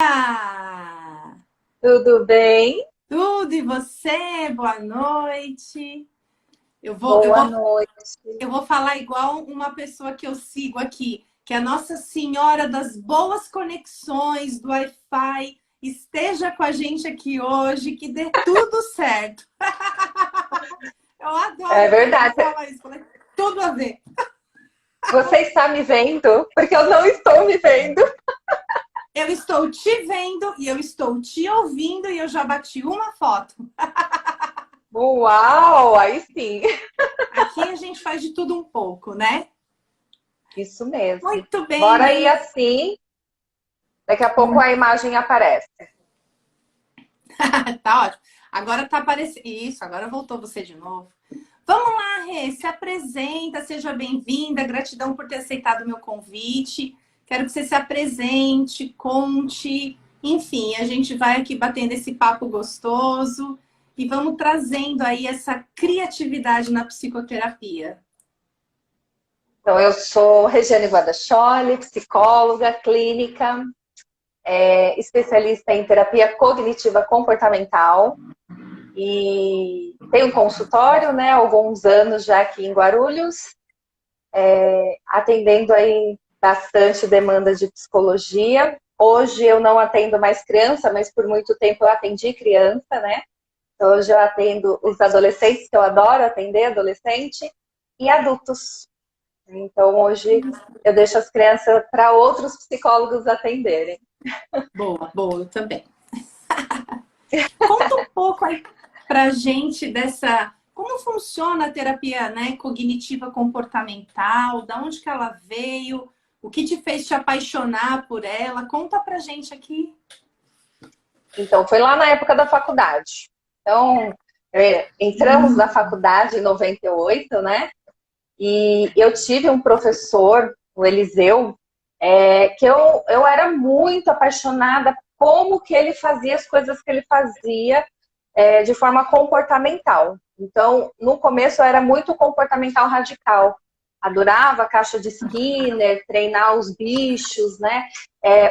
Ah, Tudo bem? tudo e você? Boa noite. Eu vou, eu Boa vou, noite. eu vou falar igual uma pessoa que eu sigo aqui, que a Nossa Senhora das Boas Conexões do Wi-Fi esteja com a gente aqui hoje, que dê tudo certo. Eu É adoro quando ele verdade. fala isso, falei, tudo a ver. Você está me vendo? Porque eu não estou me vendo. Eu estou te vendo e eu estou te ouvindo e eu já bati uma foto. Uau, aí sim. Aqui a gente faz de tudo um pouco, né? Isso mesmo. Muito bem, Bora ir bem. assim. Daqui a pouco a imagem aparece. Tá ótimo. Agora tá aparecendo. Isso, agora voltou você de novo. Vamos lá, Rê, se apresenta, seja bem-vinda. Gratidão por ter aceitado o meu convite. Quero que você se apresente, conte. Enfim, a gente vai aqui batendo esse papo gostoso e vamos trazendo aí essa criatividade na psicoterapia. Então, eu sou Regiane Guadacholi, psicóloga clínica, especialista em terapia cognitiva comportamental e tenho um consultório, né, há alguns anos já aqui em Guarulhos, atendendo aí bastante demanda de psicologia. Hoje eu não atendo mais criança, mas por muito tempo eu atendi criança, né? Então hoje eu atendo os adolescentes, que eu adoro atender adolescente, e adultos. Então hoje eu deixo as crianças para outros psicólogos atenderem. Boa, boa, eu também. Conta um pouco aí pra gente dessa, como funciona a terapia, né, cognitiva comportamental, da onde que ela veio, o que te fez te apaixonar por ela? Conta pra gente aqui. Então foi lá na época da faculdade. Então entramos na faculdade em 98, né? E eu tive um professor, o Eliseu, que eu era muito apaixonada como que ele fazia as coisas que ele fazia de forma comportamental. Então, no começo eu era muito comportamental radical. Adorava a caixa de Skinner, treinar os bichos, né?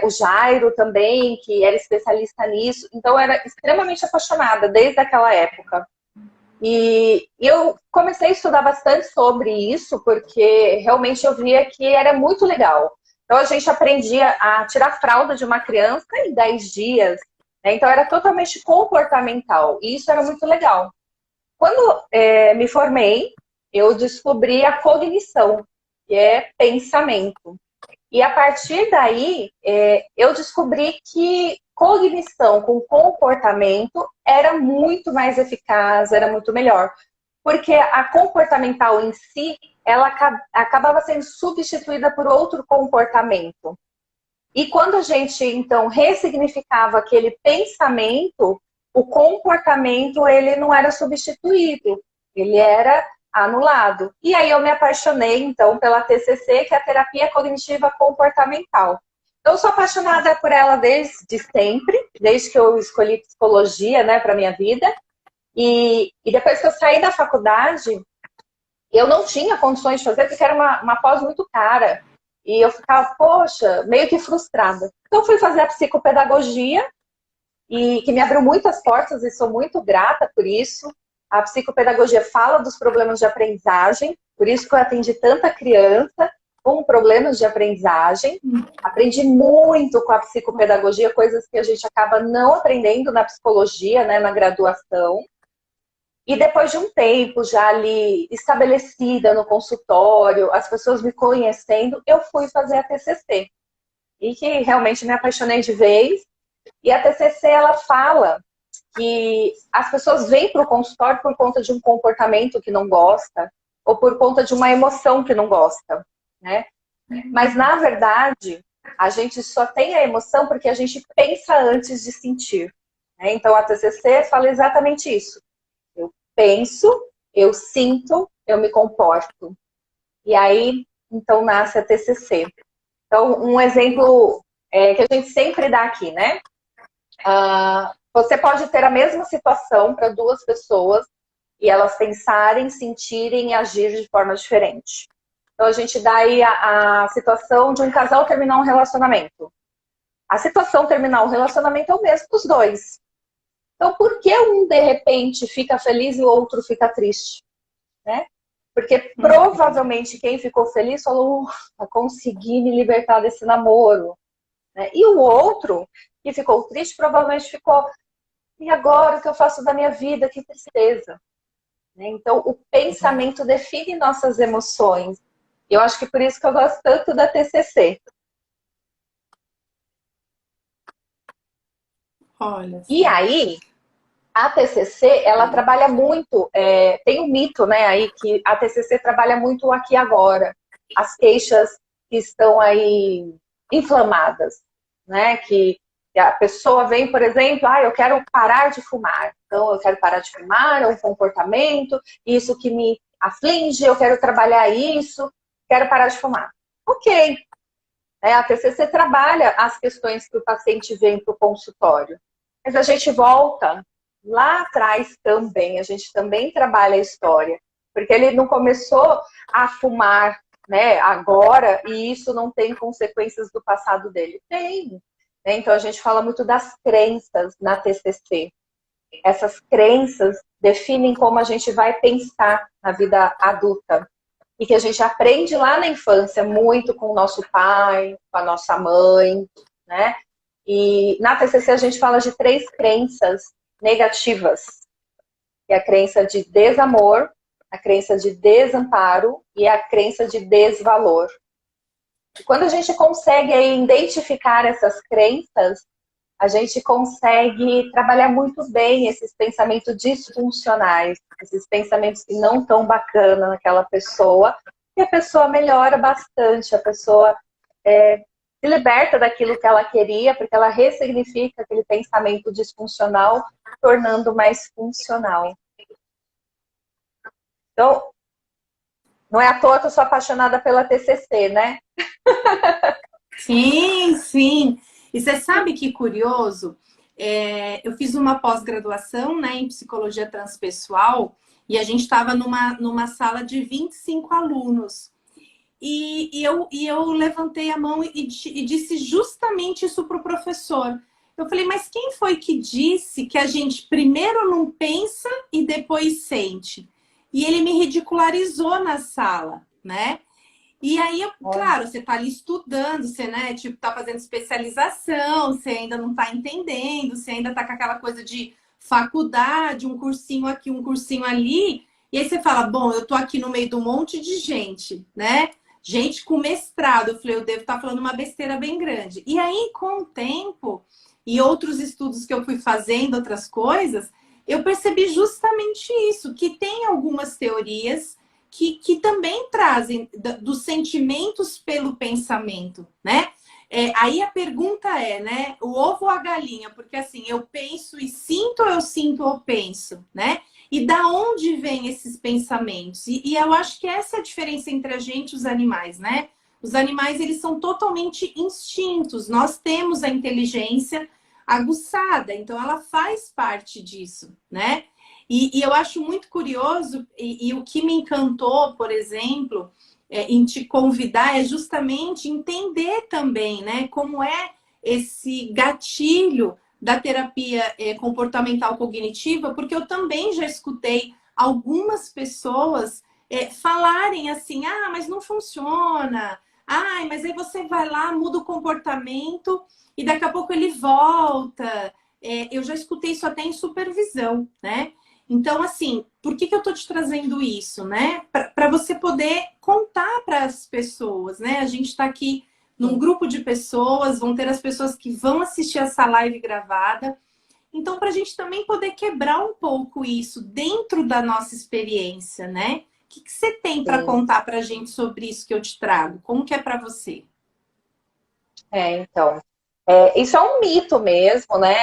O Jairo também, que era especialista nisso. Então, eu era extremamente apaixonada desde aquela época. E eu comecei a estudar bastante sobre isso, porque realmente eu via que era muito legal. Então a gente aprendia a tirar fralda de uma criança em 10 dias, né? Então era totalmente comportamental, e isso era muito legal. Quando me formei, eu descobri a cognição, que é pensamento. E a partir daí, eu descobri que cognição com comportamento era muito mais eficaz, era muito melhor. Porque a comportamental em si, ela acabava sendo substituída por outro comportamento. E quando a gente, então, ressignificava aquele pensamento, o comportamento, ele não era substituído, ele era anulado. E aí eu me apaixonei, então, pela TCC, que é a terapia cognitiva comportamental. Eu sou apaixonada por ela desde sempre, desde que eu escolhi psicologia, né, para minha vida. E depois que eu saí da faculdade, eu não tinha condições de fazer, porque era uma pós muito cara. E eu ficava, poxa, meio que frustrada. Então, fui fazer a psicopedagogia, e que me abriu muitas portas, e sou muito grata por isso. A psicopedagogia fala dos problemas de aprendizagem, por isso que eu atendi tanta criança com problemas de aprendizagem. Aprendi muito com a psicopedagogia, coisas que a gente acaba não aprendendo na psicologia, né, na graduação. E depois de um tempo já ali estabelecida no consultório, as pessoas me conhecendo, eu fui fazer a TCC. E que realmente me apaixonei de vez. E a TCC, ela fala que as pessoas vêm para o consultório por conta de um comportamento que não gosta, ou por conta de uma emoção que não gosta, né? Mas, na verdade, a gente só tem a emoção porque a gente pensa antes de sentir, né? Então, a TCC fala exatamente isso. Eu penso, eu sinto, eu me comporto. E aí, então, nasce a TCC. Então, um exemplo que a gente sempre dá aqui, né? Você pode ter a mesma situação para duas pessoas e elas pensarem, sentirem e agir de forma diferente. Então, a gente dá aí a situação de um casal terminar um relacionamento. a situação terminar o relacionamento é o mesmo dos dois. Então, por que um, de repente, fica feliz e o outro fica triste? Né? Porque provavelmente quem ficou feliz falou, consegui me libertar desse namoro. Né? E o outro, que ficou triste, provavelmente ficou, e agora o que eu faço da minha vida? Que tristeza. Né? Então, o pensamento define nossas emoções. Eu acho que por isso que eu gosto tanto da TCC. Olha E só. aí, a TCC, ela trabalha muito, tem um mito, né, aí, que a TCC trabalha muito o aqui e agora. As queixas que estão aí inflamadas, né, que a pessoa vem, por exemplo, eu quero parar de fumar. Então, eu quero parar de fumar, é um comportamento, isso que me aflige, eu quero trabalhar isso, quero parar de fumar. Ok. A TCC trabalha as questões que o paciente vem para o consultório. Mas a gente volta lá atrás também, a gente também trabalha a história. Porque ele não começou a fumar, né, agora, e isso não tem consequências do passado dele. Tem. Né? Então a gente fala muito das crenças na TCC. Essas crenças definem como a gente vai pensar na vida adulta. E que a gente aprende lá na infância muito com o nosso pai, com a nossa mãe, né? E na TCC a gente fala de 3 crenças negativas. Que é a crença de desamor, a crença de desamparo e a crença de desvalor. E quando a gente consegue aí identificar essas crenças, a gente consegue trabalhar muito bem esses pensamentos disfuncionais, esses pensamentos que não estão bacana naquela pessoa, e a pessoa melhora bastante, a pessoa se liberta daquilo que ela queria, porque ela ressignifica aquele pensamento disfuncional, tornando mais funcional. Então, não é à toa que eu sou apaixonada pela TCC, né? Sim, sim. E você sabe que curioso? Eu fiz uma pós-graduação, né, em psicologia transpessoal e a gente estava numa sala de 25 alunos. E eu levantei a mão e disse justamente isso para o professor. Eu falei, mas quem foi que disse que a gente primeiro não pensa e depois sente? E ele me ridicularizou na sala, né? E aí, claro, você tá ali estudando, você, né, tipo, tá fazendo especialização, você ainda não tá entendendo, você ainda tá com aquela coisa de faculdade, um cursinho aqui, um cursinho ali. E aí você fala, bom, eu tô aqui no meio de um monte de gente, né? Gente com mestrado. Eu falei, eu devo estar falando uma besteira bem grande. E aí, com o tempo e outros estudos que eu fui fazendo, outras coisas, eu percebi justamente isso, que tem algumas teorias que também trazem dos sentimentos pelo pensamento, né? Aí a pergunta é, né? O ovo ou a galinha? Porque assim, eu penso e sinto, ou eu sinto ou penso, né? E da onde vêm esses pensamentos? E eu acho que essa é a diferença entre a gente e os animais, né? Os animais, eles são totalmente instintos. Nós temos a inteligência aguçada, então ela faz parte disso, né? E eu acho muito curioso, e o que me encantou, por exemplo, em te convidar é justamente entender também, né, como é esse gatilho da terapia comportamental cognitiva, porque eu também já escutei algumas pessoas falarem assim, mas não funciona, mas aí você vai lá, muda o comportamento e daqui a pouco ele volta. Eu já escutei isso até em supervisão, né? Então, assim, por que eu tô te trazendo isso, né? Para você poder contar para as pessoas, né? A gente está aqui num grupo de pessoas, vão ter as pessoas que vão assistir essa live gravada. Então, para a gente também poder quebrar um pouco isso dentro da nossa experiência, né? O que você tem para contar para a gente sobre isso que eu te trago? Como que é para você? Então, isso é um mito mesmo, né?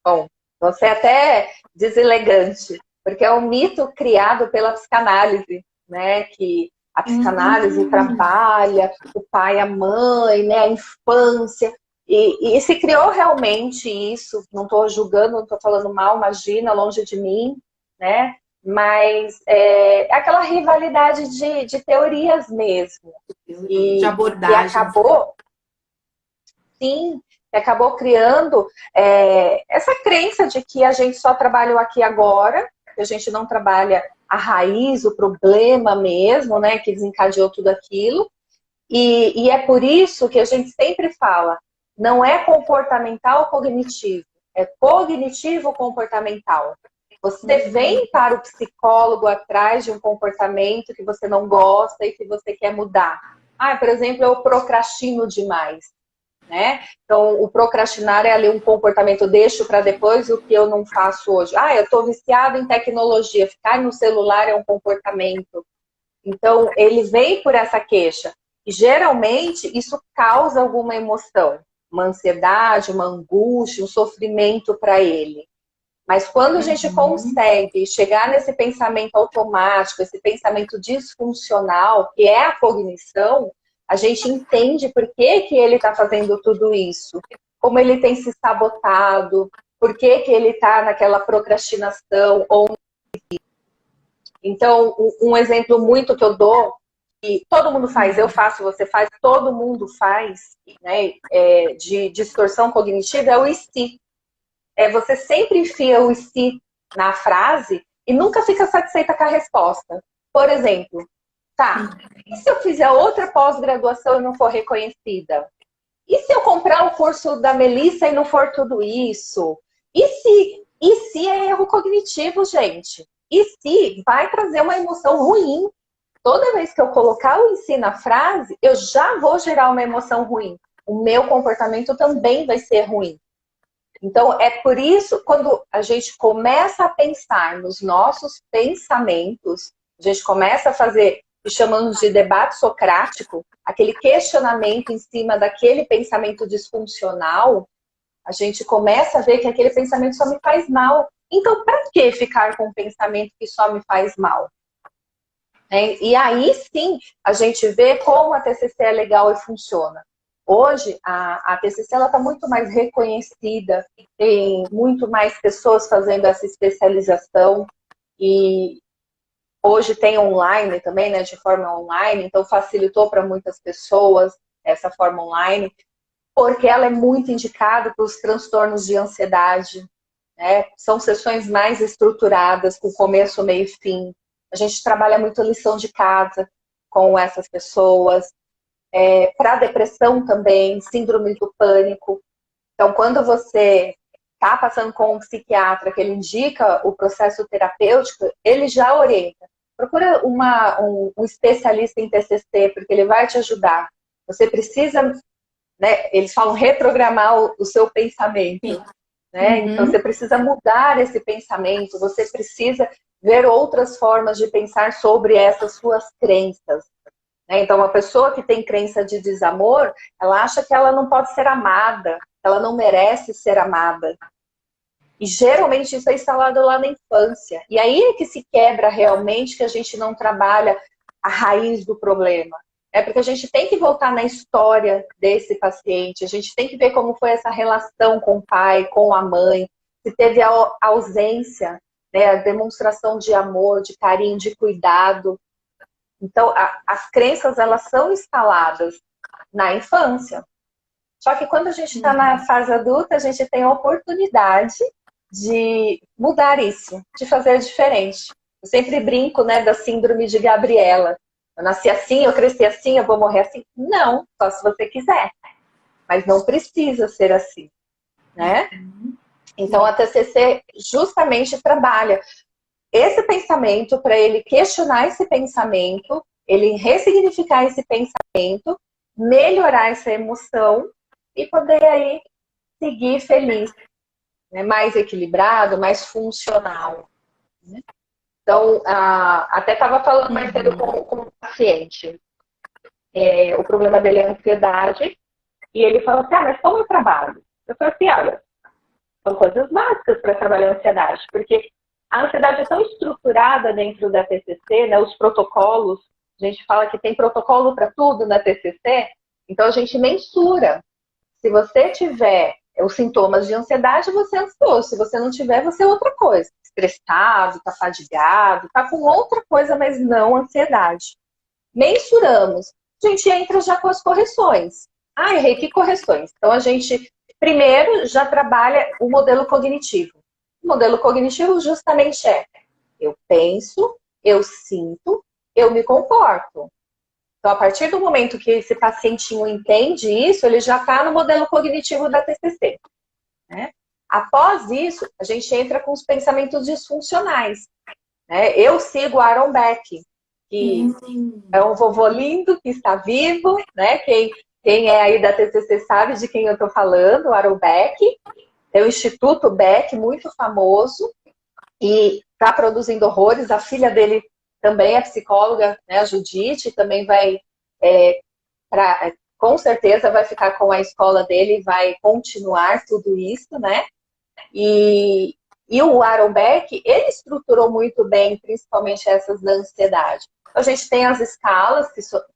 Bom, você é até deselegante, porque é um mito criado pela psicanálise, né? Que a psicanálise trabalha o pai, a mãe, né? A infância. E se criou realmente isso, não estou julgando, não estou falando mal, imagina, longe de mim, né? Mas é aquela rivalidade de teorias mesmo. De E abordagens. acabou. sim, que acabou criando essa crença de que a gente só trabalha o aqui e agora, que a gente não trabalha a raiz, o problema mesmo, né, que desencadeou tudo aquilo. E é por isso que a gente sempre fala, não é comportamental cognitivo, é cognitivo comportamental. Você vem para o psicólogo atrás de um comportamento que você não gosta e que você quer mudar. Por exemplo, eu procrastino demais, né? Então, o procrastinar é ali um comportamento, deixo para depois o que eu não faço hoje. Eu estou viciado em tecnologia, ficar no celular é um comportamento. Então, ele vem por essa queixa. E, geralmente, isso causa alguma emoção. Uma ansiedade, uma angústia, um sofrimento para ele. Mas quando a gente consegue chegar nesse pensamento automático, esse pensamento disfuncional, que é a cognição, a gente entende por que que ele está fazendo tudo isso. Como ele tem se sabotado, por que que ele está naquela procrastinação ou então, um exemplo muito que eu dou, que todo mundo faz, eu faço, você faz, todo mundo faz, né, de distorção cognitiva, é o e se. Você sempre enfia o e se na frase e nunca fica satisfeita com a resposta. Por exemplo, e se eu fizer outra pós-graduação e não for reconhecida? E se eu comprar o curso da Melissa e não for tudo isso? E se é erro cognitivo, gente? E se vai trazer uma emoção ruim? Toda vez que eu colocar o e se na frase, eu já vou gerar uma emoção ruim. O meu comportamento também vai ser ruim. Então, é por isso, quando a gente começa a pensar nos nossos pensamentos, a gente começa a fazer o que chamamos de debate socrático, aquele questionamento em cima daquele pensamento disfuncional, a gente começa a ver que aquele pensamento só me faz mal. Então, para que ficar com um pensamento que só me faz mal? E aí sim, a gente vê como a TCC é legal e funciona. Hoje, a TCC está muito mais reconhecida, tem muito mais pessoas fazendo essa especialização e hoje tem online também, né, de forma online, então facilitou para muitas pessoas essa forma online, porque ela é muito indicada para os transtornos de ansiedade, né? São sessões mais estruturadas, com começo, meio e fim. A gente trabalha muito lição de casa com essas pessoas. Para depressão também, síndrome do pânico. Então, quando você está passando com um psiquiatra que ele indica o processo terapêutico, ele já orienta. Procura um especialista em TCC, porque ele vai te ajudar. Você precisa, né, eles falam reprogramar o seu pensamento. Né? Então, você precisa mudar esse pensamento, você precisa ver outras formas de pensar sobre essas suas crenças. Então, uma pessoa que tem crença de desamor, ela acha que ela não pode ser amada, ela não merece ser amada. E geralmente isso é instalado lá na infância. E aí é que se quebra realmente que a gente não trabalha a raiz do problema. Porque a gente tem que voltar na história desse paciente, a gente tem que ver como foi essa relação com o pai, com a mãe, se teve a ausência, né, a demonstração de amor, de carinho, de cuidado. Então, as crenças, elas são instaladas na infância. Só que quando a gente está na fase adulta, a gente tem a oportunidade de mudar isso, de fazer diferente. Eu sempre brinco, né, da síndrome de Gabriela. Eu nasci assim, eu cresci assim, eu vou morrer assim. Não, só se você quiser. Mas não precisa ser assim, né? Então, a TCC justamente trabalha esse pensamento para ele questionar esse pensamento, ele ressignificar esse pensamento, melhorar essa emoção e poder aí seguir feliz, né? Mais equilibrado, mais funcional. Né? Então, até estava falando mais cedo com o paciente. O problema dele é a ansiedade. E ele falou assim, mas como eu trabalho? Eu falei assim, olha, são coisas básicas para trabalhar a ansiedade. Porque a ansiedade é tão estruturada dentro da TCC, né? Os protocolos, a gente fala que tem protocolo para tudo na TCC. Então, a gente mensura. Se você tiver os sintomas de ansiedade, você é ansioso. Se você não tiver, você é outra coisa. Estressado, está fadigado, está com outra coisa, mas não ansiedade. Mensuramos. A gente entra já com as correções. Ah, errei, que correções? Então, a gente, primeiro, já trabalha o modelo cognitivo. O modelo cognitivo justamente é: eu penso, eu sinto, eu me comporto. Então, a partir do momento que esse pacientinho entende isso, ele já está no modelo cognitivo da TCC, né? Após isso, a gente entra com os pensamentos disfuncionais, né? Eu sigo Aaron Beck, que é um vovô lindo, que está vivo, né? Quem é aí da TCC sabe de quem eu estou falando, o Aaron Beck. Tem o Instituto Beck, muito famoso, e está produzindo horrores. A filha dele também é psicóloga, né? A Judite também vai, com certeza, vai ficar com a escola dele e vai continuar tudo isso, né? E o Aaron Beck, ele estruturou muito bem, principalmente essas da ansiedade. A gente tem as escalas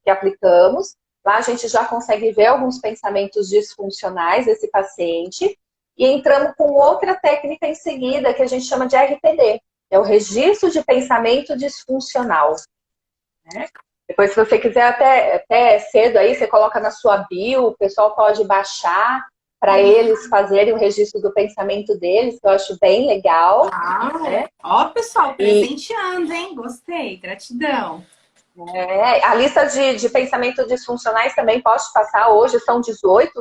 que aplicamos, lá a gente já consegue ver alguns pensamentos disfuncionais desse paciente, e entramos com outra técnica em seguida, que a gente chama de RPD, que é o registro de pensamento disfuncional, né? Depois, se você quiser, até cedo aí, você coloca na sua bio, o pessoal pode baixar para eles fazerem o registro do pensamento deles, que eu acho bem legal. Né? Ó, pessoal, presenteando, hein? Gostei, gratidão. A lista de pensamentos disfuncionais também pode passar, hoje são 18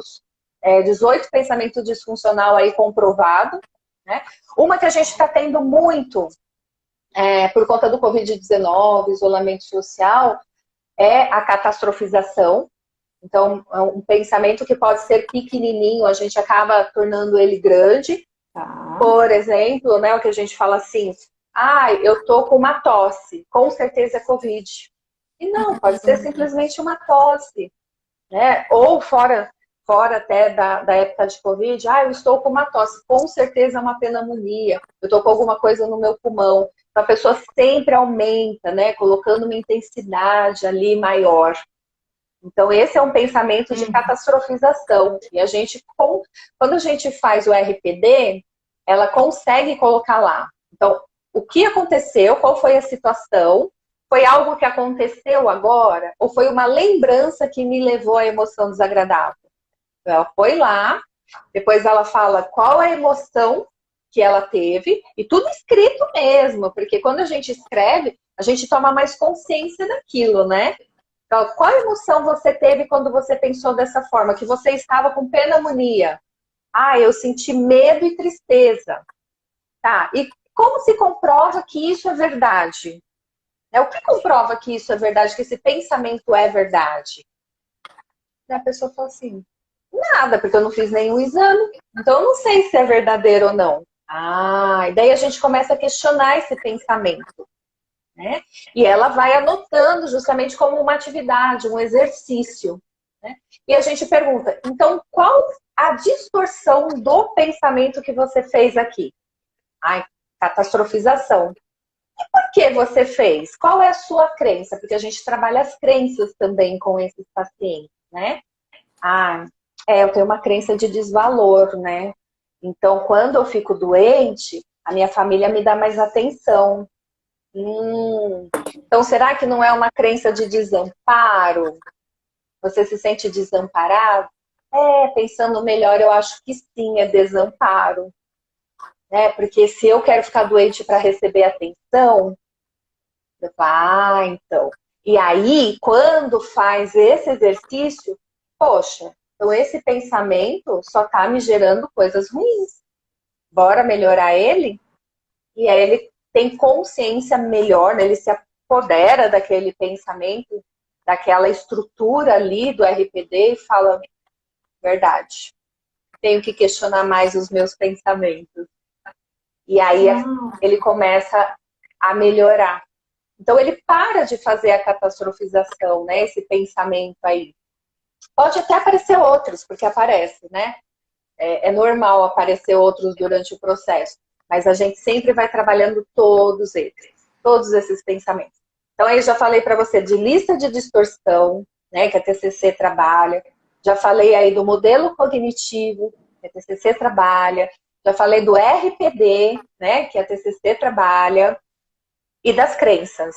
pensamentos disfuncional aí comprovado. Né? Uma que a gente está tendo muito, por conta do Covid-19, isolamento social, é a catastrofização. Então, é um pensamento que pode ser pequenininho, a gente acaba tornando ele grande. Tá. Por exemplo, né, o que a gente fala assim: eu tô com uma tosse, com certeza é Covid. E não, pode ser simplesmente uma tosse, né? Ou fora até da época de Covid, eu estou com uma tosse, com certeza é uma pneumonia, eu estou com alguma coisa no meu pulmão. Então, a pessoa sempre aumenta, né? Colocando uma intensidade ali maior. Então, esse é um pensamento de catastrofização. E a gente, quando a gente faz o RPD, ela consegue colocar lá. Então, o que aconteceu? Qual foi a situação? Foi algo que aconteceu agora? Ou foi uma lembrança que me levou à emoção desagradável? Então, ela foi lá, depois ela fala qual a emoção que ela teve, e tudo escrito mesmo, porque quando a gente escreve, a gente toma mais consciência daquilo, né? Então, qual emoção você teve quando você pensou dessa forma? Que você estava com pneumonia. Eu senti medo e tristeza. Tá, e como se comprova que isso é verdade? O que comprova que isso é verdade, que esse pensamento é verdade? E a pessoa fala assim: nada, porque eu não fiz nenhum exame, então eu não sei se é verdadeiro ou não. E daí a gente começa a questionar esse pensamento. Né? E ela vai anotando justamente como uma atividade, um exercício. Né? E a gente pergunta: então, qual a distorção do pensamento que você fez aqui? Catastrofização. E por que você fez? Qual é a sua crença? Porque a gente trabalha as crenças também com esses pacientes, né? Eu tenho uma crença de desvalor, né? Então, quando eu fico doente, a minha família me dá mais atenção. Então, será que não é uma crença de desamparo? Você se sente desamparado? Pensando melhor, eu acho que sim, é desamparo. Né? Porque se eu quero ficar doente para receber atenção, eu falo, então. E aí, quando faz esse exercício, poxa, então esse pensamento só está me gerando coisas ruins. Bora melhorar ele? E aí ele tem consciência melhor, né? Ele se apodera daquele pensamento, daquela estrutura ali do RPD e fala: verdade, tenho que questionar mais os meus pensamentos. E aí ele começa a melhorar. Então ele para de fazer a catastrofização, né? Esse pensamento aí. Pode até aparecer outros, porque aparece, né? É normal aparecer outros durante o processo. Mas a gente sempre vai trabalhando todos esses pensamentos. Então, aí eu já falei para você de lista de distorção, né, que a TCC trabalha. Já falei aí do modelo cognitivo, que a TCC trabalha. Já falei do RPD, né, que a TCC trabalha. E das crenças.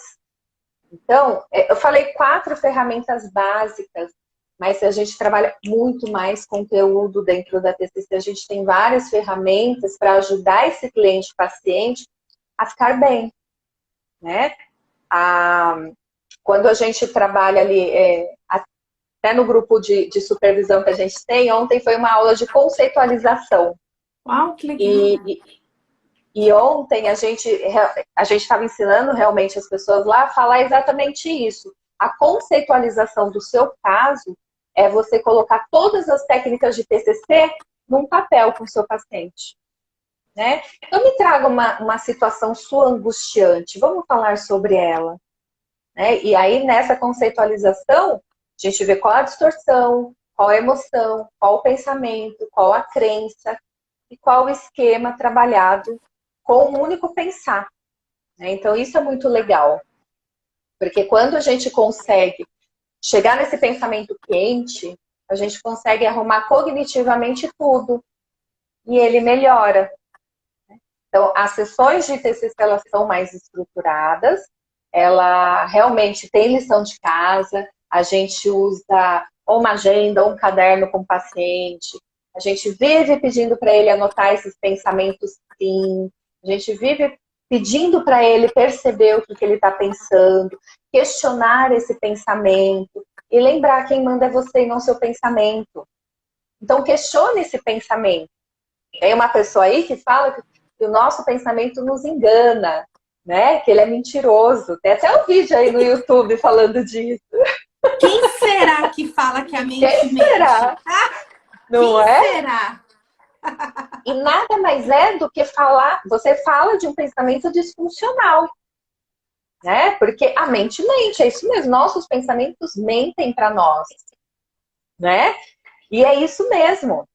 Então, eu falei 4 ferramentas básicas mas a gente trabalha muito mais conteúdo dentro da TCC. A gente tem várias ferramentas para ajudar esse cliente, paciente, a ficar bem, né? Quando a gente trabalha ali, até no grupo de supervisão que a gente tem, ontem foi uma aula de conceitualização. Uau, que legal! E ontem a gente estava ensinando realmente as pessoas lá a falar exatamente isso. A conceitualização do seu caso é você colocar todas as técnicas de TCC num papel com o seu paciente, né? Então me traga uma situação sua angustiante, vamos falar sobre ela, né? E aí nessa conceitualização a gente vê qual a distorção, qual a emoção, qual o pensamento, qual a crença e qual o esquema trabalhado com um único pensar, né? Então isso é muito legal, porque quando a gente consegue chegar nesse pensamento quente, a gente consegue arrumar cognitivamente tudo e ele melhora. Então, as sessões de TCC, elas são mais estruturadas, ela realmente tem lição de casa, a gente usa ou uma agenda ou um caderno com o paciente, a gente vive pedindo para ele anotar esses pensamentos sim, a gente vive pedindo para ele perceber o que ele está pensando, questionar esse pensamento e lembrar quem manda é você e não seu pensamento. Então, questione esse pensamento. Tem uma pessoa aí que fala que o nosso pensamento nos engana, né? Que ele é mentiroso. Tem até um vídeo aí no YouTube falando disso. Quem será que fala que a mente Quem mente? será? Não Quem é? será? E nada mais é do que falar, você fala de um pensamento disfuncional, né? Porque a mente mente, é isso mesmo, nossos pensamentos mentem para nós, né? E é isso mesmo.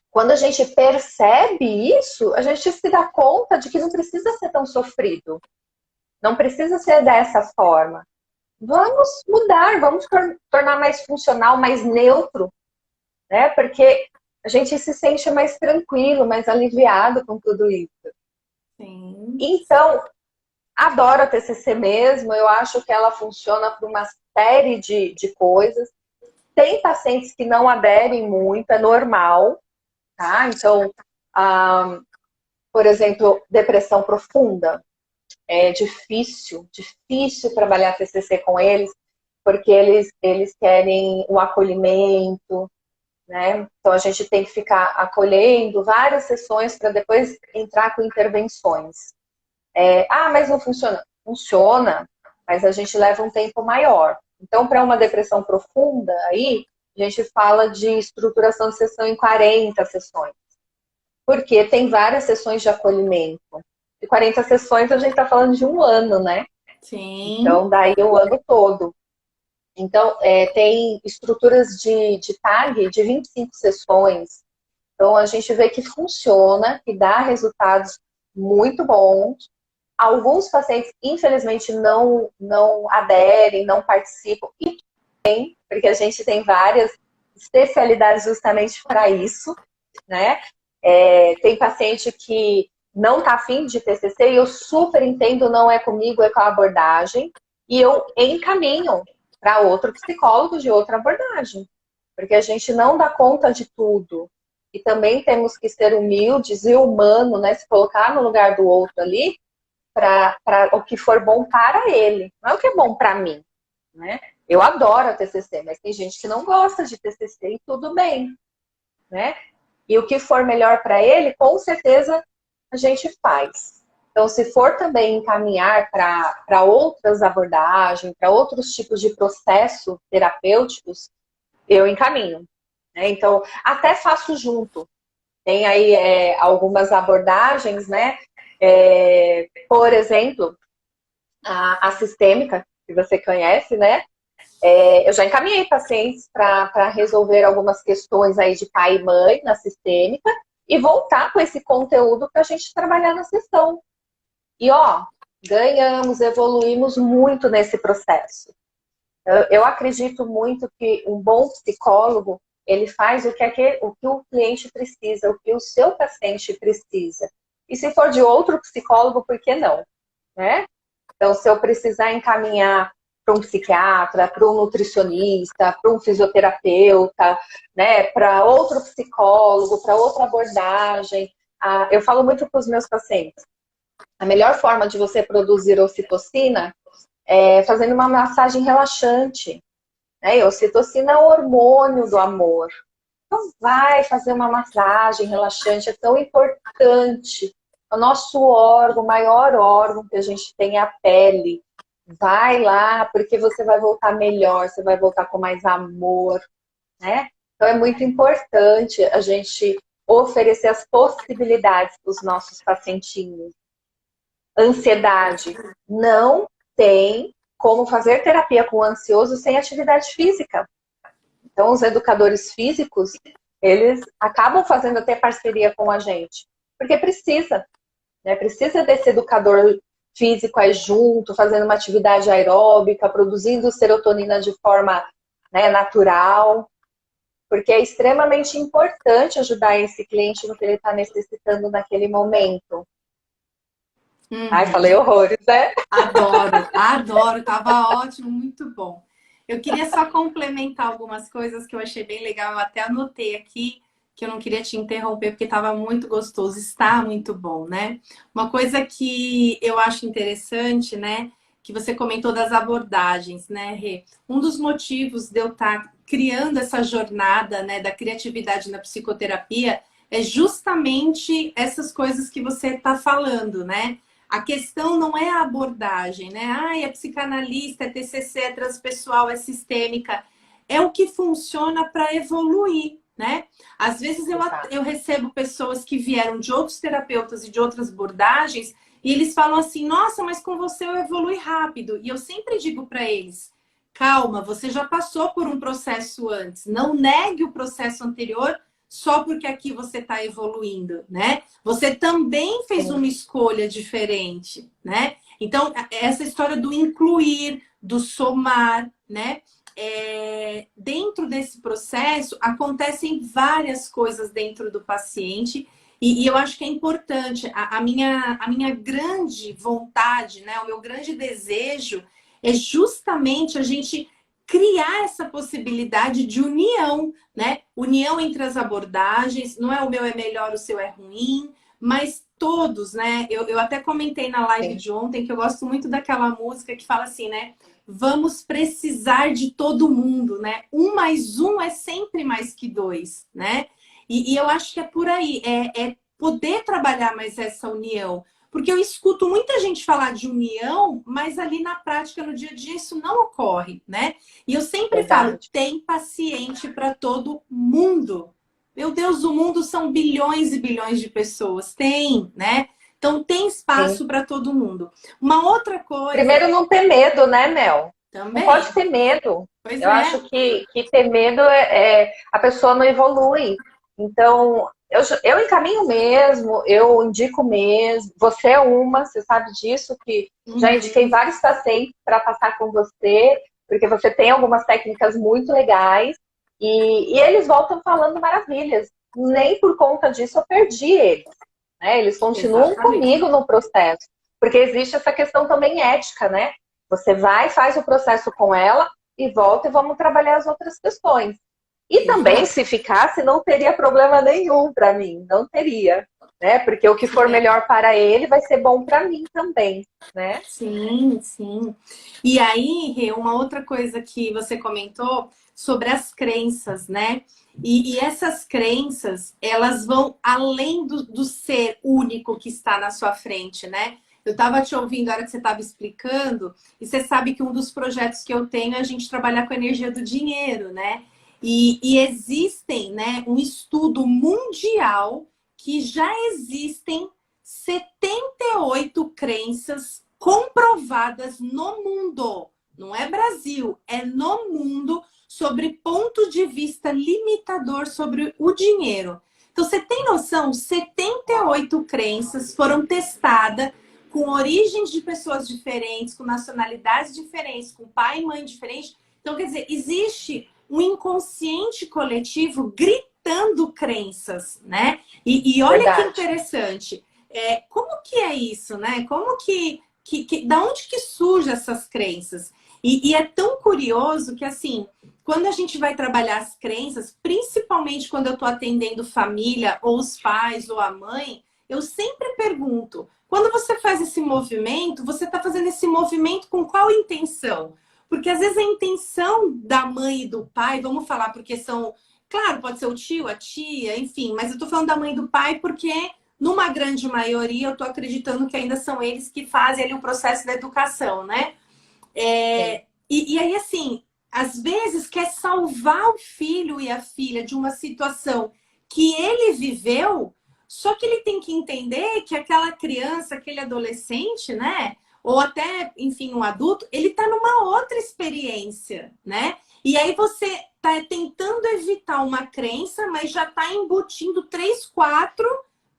Quando a gente percebe isso, a gente se dá conta de que não precisa ser tão sofrido. Não precisa ser dessa forma. Vamos mudar, vamos tornar mais funcional, mais neutro, né? Porque a gente se sente mais tranquilo, mais aliviado com tudo isso. Sim. Então, adoro a TCC mesmo, eu acho que ela funciona para uma série de coisas. Tem pacientes que não aderem muito, é normal, tá? Então, por exemplo, depressão profunda. É difícil trabalhar TCC com eles, porque eles querem um acolhimento, né? Então a gente tem que ficar acolhendo várias sessões para depois entrar com intervenções. Mas não funciona. Funciona, mas a gente leva um tempo maior. Então, para uma depressão profunda, aí a gente fala de estruturação de sessão em 40 sessões. Porque tem várias sessões de acolhimento. De 40 sessões, a gente está falando de um ano, né? Sim. Então, daí o ano todo. Então, tem estruturas de tag de 25 sessões. Então, a gente vê que funciona, que dá resultados muito bons. Alguns pacientes, infelizmente, não aderem, não participam. E tem, porque a gente tem várias especialidades justamente para isso, né? Tem paciente que não está afim de TCC e eu super entendo, não é comigo, é com a abordagem. E eu encaminho para outro psicólogo de outra abordagem. Porque a gente não dá conta de tudo. E também temos que ser humildes e humanos, né? Se colocar no lugar do outro ali, para o que for bom para ele. Não é o que é bom para mim, né? Eu adoro a TCC, mas tem gente que não gosta de TCC e tudo bem, né? E o que for melhor para ele, com certeza a gente faz. Então, se for também encaminhar para outras abordagens, para outros tipos de processo terapêuticos, eu encaminho, né? Então, até faço junto. Tem aí algumas abordagens, né? Por exemplo, a sistêmica, que você conhece, né? Eu já encaminhei pacientes para resolver algumas questões aí de pai e mãe na sistêmica e voltar com esse conteúdo para a gente trabalhar na sessão. E ó, ganhamos, evoluímos muito nesse processo. Eu acredito muito que um bom psicólogo, ele faz o que o cliente precisa, o que o seu paciente precisa. E se for de outro psicólogo, por que não? Né? Então, se eu precisar encaminhar para um psiquiatra, para um nutricionista, para um fisioterapeuta, né, para outro psicólogo, para outra abordagem. Eu falo muito para os meus pacientes. A melhor forma de você produzir ocitocina é fazendo uma massagem relaxante. Né? E a ocitocina é o hormônio do amor. Então vai fazer uma massagem relaxante, é tão importante. O nosso órgão, o maior órgão que a gente tem é a pele. Vai lá, porque você vai voltar melhor, você vai voltar com mais amor, né? Então é muito importante a gente oferecer as possibilidades para os nossos pacientinhos. Ansiedade. Não tem como fazer terapia com o ansioso sem atividade física. Então, os educadores físicos, eles acabam fazendo até parceria com a gente, porque precisa, né? Precisa desse educador físico aí junto, fazendo uma atividade aeróbica, produzindo serotonina de forma, né, natural, porque é extremamente importante ajudar esse cliente no que ele está necessitando naquele momento. Ai, falei horrores, né? Adoro, adoro, tava ótimo, muito bom. Eu queria só complementar algumas coisas que eu achei bem legal, eu até anotei aqui, que eu não queria te interromper, porque estava muito gostoso, está muito bom, né? Uma coisa que eu acho interessante, né, que você comentou das abordagens, né, Rê? Um dos motivos de eu estar criando essa jornada, né, da criatividade na psicoterapia é justamente essas coisas que você está falando, né? A questão não é a abordagem, né? É psicanalista, é TCC, é transpessoal, é sistêmica. É o que funciona para evoluir, né? Às vezes eu recebo pessoas que vieram de outros terapeutas e de outras abordagens e eles falam assim, nossa, mas com você eu evolui rápido. E eu sempre digo para eles, calma, você já passou por um processo antes. Não negue o processo anterior só porque aqui você está evoluindo, né? Você também fez uma escolha diferente, né? Então, essa história do incluir, do somar, né? Dentro desse processo, acontecem várias coisas dentro do paciente e eu acho que é importante. A minha grande vontade, né? O meu grande desejo é justamente a gente criar essa possibilidade de união, né? União entre as abordagens, não é o meu é melhor, o seu é ruim, mas todos, né? Eu até comentei na live de ontem que eu gosto muito daquela música que fala assim, né? Vamos precisar de todo mundo, né? 1 mais 1 é sempre mais que 2, né? E eu acho que é por aí, é poder trabalhar mais essa união. Porque eu escuto muita gente falar de união, mas ali na prática, no dia a dia, isso não ocorre, né? E eu sempre falo, tem paciente para todo mundo. Meu Deus, o mundo são bilhões e bilhões de pessoas. Tem, né? Então tem espaço para todo mundo. Uma outra coisa... Primeiro, não ter medo, né, Mel? Também. Não pode ter medo. Pois eu acho que ter medo a pessoa não evolui. Então, eu encaminho mesmo, eu indico mesmo. Você é uma, você sabe disso, que já indiquei vários pacientes para passar com você, porque você tem algumas técnicas muito legais e eles voltam falando maravilhas. Nem por conta disso eu perdi eles. Né? Eles continuam comigo no processo, porque existe essa questão também ética, né? Você vai, faz o processo com ela e volta e vamos trabalhar as outras questões. E também, se ficasse, não teria problema nenhum para mim, não teria, né? Porque o que for melhor para ele vai ser bom para mim também, né? Sim, sim. E aí, Rê, uma outra coisa que você comentou sobre as crenças, né? E essas crenças, elas vão além do ser único que está na sua frente, né? Eu estava te ouvindo na hora que você estava explicando, e você sabe que um dos projetos que eu tenho é a gente trabalhar com a energia do dinheiro, né? E existem, né, um estudo mundial que já existem 78 crenças comprovadas no mundo. Não é Brasil, é no mundo, sobre ponto de vista limitador sobre o dinheiro. Então, você tem noção? 78 crenças foram testadas com origens de pessoas diferentes, com nacionalidades diferentes, com pai e mãe diferentes. Então, quer dizer, existe um inconsciente coletivo gritando crenças, né? E olha que interessante. Como que é isso, né? Como da onde que surgem essas crenças? E é tão curioso que, assim, quando a gente vai trabalhar as crenças, principalmente quando eu estou atendendo família, ou os pais, ou a mãe, eu sempre pergunto, quando você faz esse movimento, você está fazendo esse movimento com qual intenção? Porque às vezes a intenção da mãe e do pai, vamos falar porque são, claro, pode ser o tio, a tia, enfim, mas eu estou falando da mãe e do pai porque, numa grande maioria, eu estou acreditando que ainda são eles que fazem ali o processo da educação, né? Sim, E aí, assim, às vezes quer salvar o filho e a filha de uma situação que ele viveu, só que ele tem que entender que aquela criança, aquele adolescente, né? Ou até, enfim, um adulto, ele tá numa outra experiência, né? E aí você tá tentando evitar uma crença, mas já tá embutindo três, quatro,